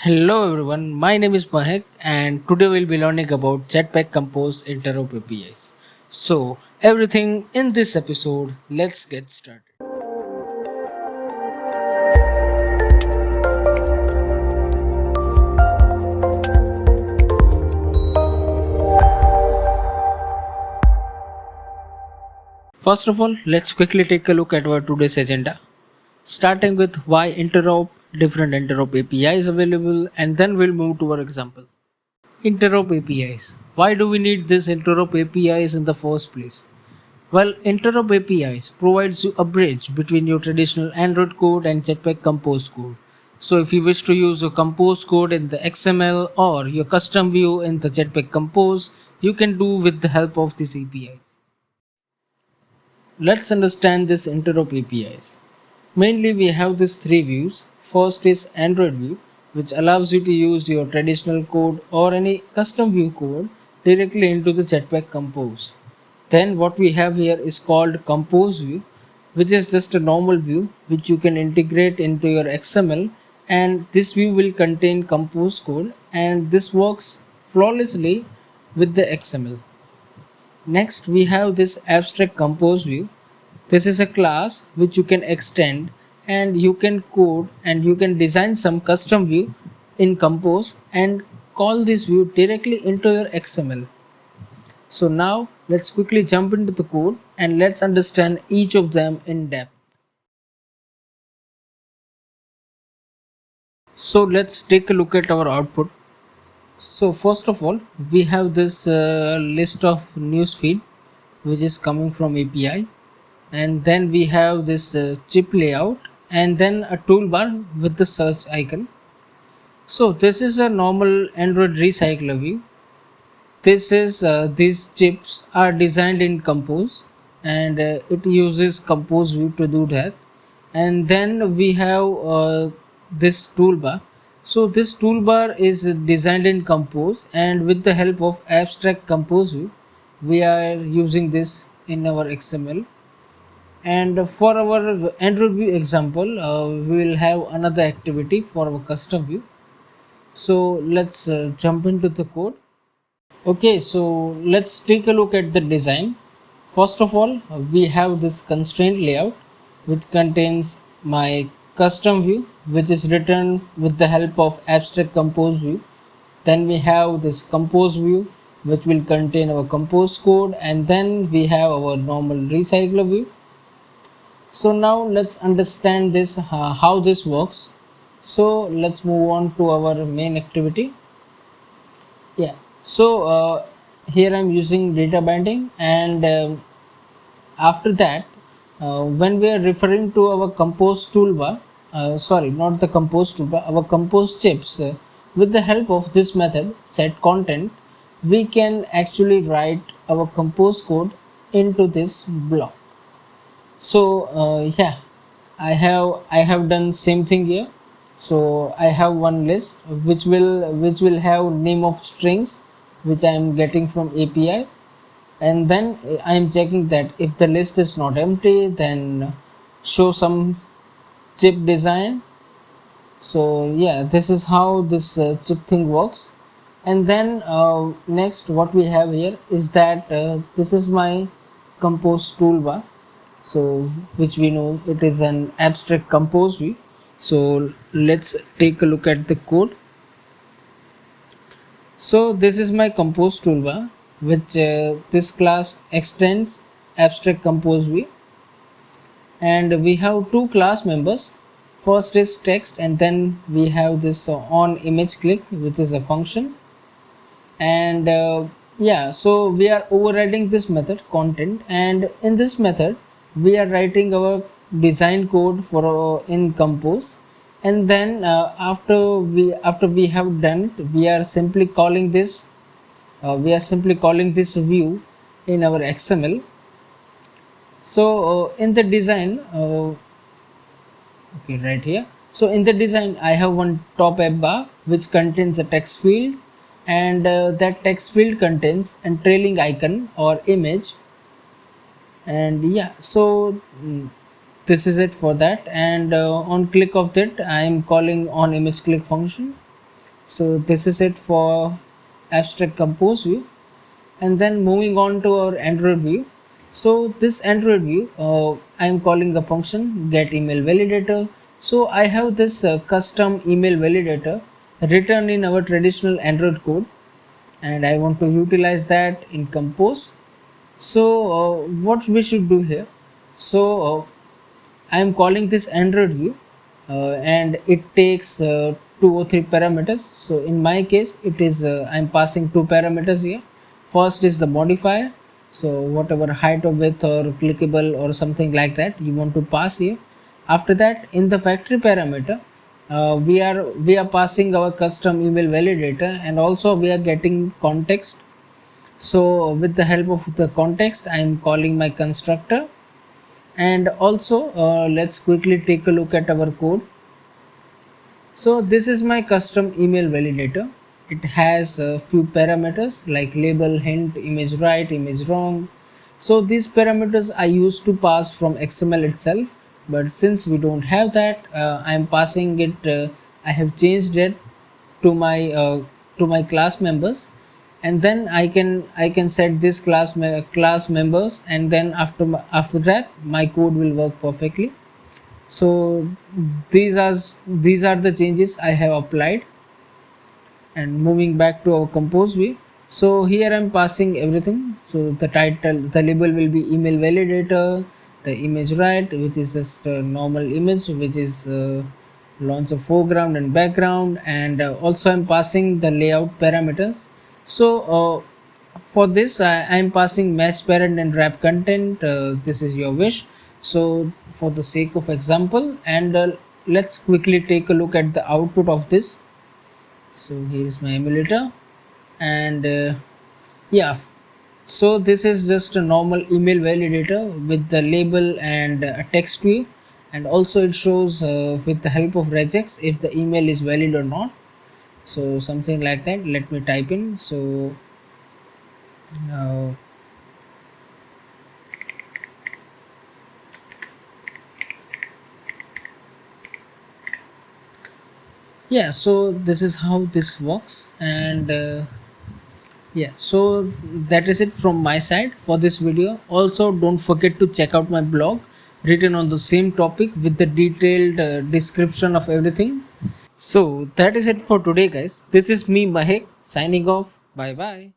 Hello everyone, my name is Mahek and today we'll be learning about Jetpack Compose Interop APIs. So, everything in this episode, let's get started. First of all, let's quickly take a look at our today's agenda, starting with why Interop, different Interop APIs available, and then we'll move to our example. Interop APIs. Why do we need this Interop APIs in the first place? Well, Interop APIs provides you a bridge between your traditional Android code and Jetpack Compose code. So if you wish to use your Compose code in the XML or your custom view in the Jetpack Compose, you can do with the help of these APIs. Let's understand this Interop APIs. Mainly we have these three views. First is Android view, which allows you to use your traditional code or any custom view code directly into the Jetpack Compose. Then what we have here is called Compose view, which is just a normal view which you can integrate into your XML, and this view will contain Compose code and this works flawlessly with the XML. Next we have this abstract Compose view. This is a class which you can extend and you can code and you can design some custom view in Compose and call this view directly into your XML. So now let's quickly jump into the code and let's understand each of them in depth. So let's take a look at our output. So first of all, we have this list of newsfeed which is coming from API, and then we have this chip layout and then a toolbar with the search icon. So this is a normal Android recycler view. This is these chips are designed in Compose and it uses Compose view to do that. And then we have this toolbar. So this toolbar is designed in Compose, and with the help of abstract Compose view we are using this in our XML. And for our Android view example, we will have another activity for our custom view. So let's jump into the code. Okay, so let's take a look at the design. First of all, we have this constraint layout which contains my custom view which is written with the help of abstract compose view. Then we have this compose view which will contain our compose code, and then we have our normal recycler view. So now let's understand this how this works. So let's move on to our main activity. Yeah, so here I'm using data binding, and after that when we are referring to our compose toolbar, sorry, not the compose toolbar, our compose chips, with the help of this method set content, we can actually write our compose code into this block. So yeah, I have done same thing here. So I have one list which will have name of strings which I am getting from API, and then I am checking that if the list is not empty, then show some chip design. So yeah, this is how this chip thing works. And then next what we have here is that this is my compose toolbar, so which we know it is an abstract compose view. So let's take a look at the code. So this is my compose toolbar which this class extends abstract compose view, and we have two class members. First is text, and then we have this on image click which is a function. And yeah, so we are overriding this method content, and in this method we are writing our design code for in compose. And then after we have done it, we are simply calling this view in our XML. So in the design, okay, right here, so in the design I have one top app bar which contains a text field, and that text field contains a trailing icon or image. And yeah, so this is it for that. And on click of that I am calling on image click function. So this is it for abstract compose view. And then moving on to our Android view. So this Android view, I am calling the function get email validator. So I have this custom email validator written in our traditional Android code, and I want to utilize that in compose. So what we should do here, so I am calling this Android view, and it takes 2 or 3 parameters. So in my case it is I'm passing 2 parameters here. First is the modifier, so whatever height or width or clickable or something like that you want to pass here. After that, in the factory parameter, we are passing our custom email validator, and also we are getting context. So with the help of the context, I am calling my constructor. And also let's quickly take a look at our code. So this is my custom email validator. It has a few parameters like label, hint, image right, image wrong. So these parameters I used to pass from XML itself, but since we don't have that, I am passing it. I have changed it to my class members, and then I can set this class members, and then after that my code will work perfectly. So these are the changes I have applied. And moving back to our compose view, so here I'm passing everything. So the title, the label will be email validator, the image right, which is just a normal image, which is launch of foreground and background, and also I'm passing the layout parameters. So for this I'm passing match parent and wrap content. This is your wish. So for the sake of example, and let's quickly take a look at the output of this. So here is my emulator, and yeah, so this is just a normal email validator with the label and a text view, and also it shows with the help of regex if the email is valid or not. So something like that, let me type in. So uh, yeah, so this is how this works. And yeah, so that is it from my side for this video. Also, don't forget to check out my blog written on the same topic with the detailed description of everything. So that is it for today, guys. This is me, Mahek, signing off. Bye bye.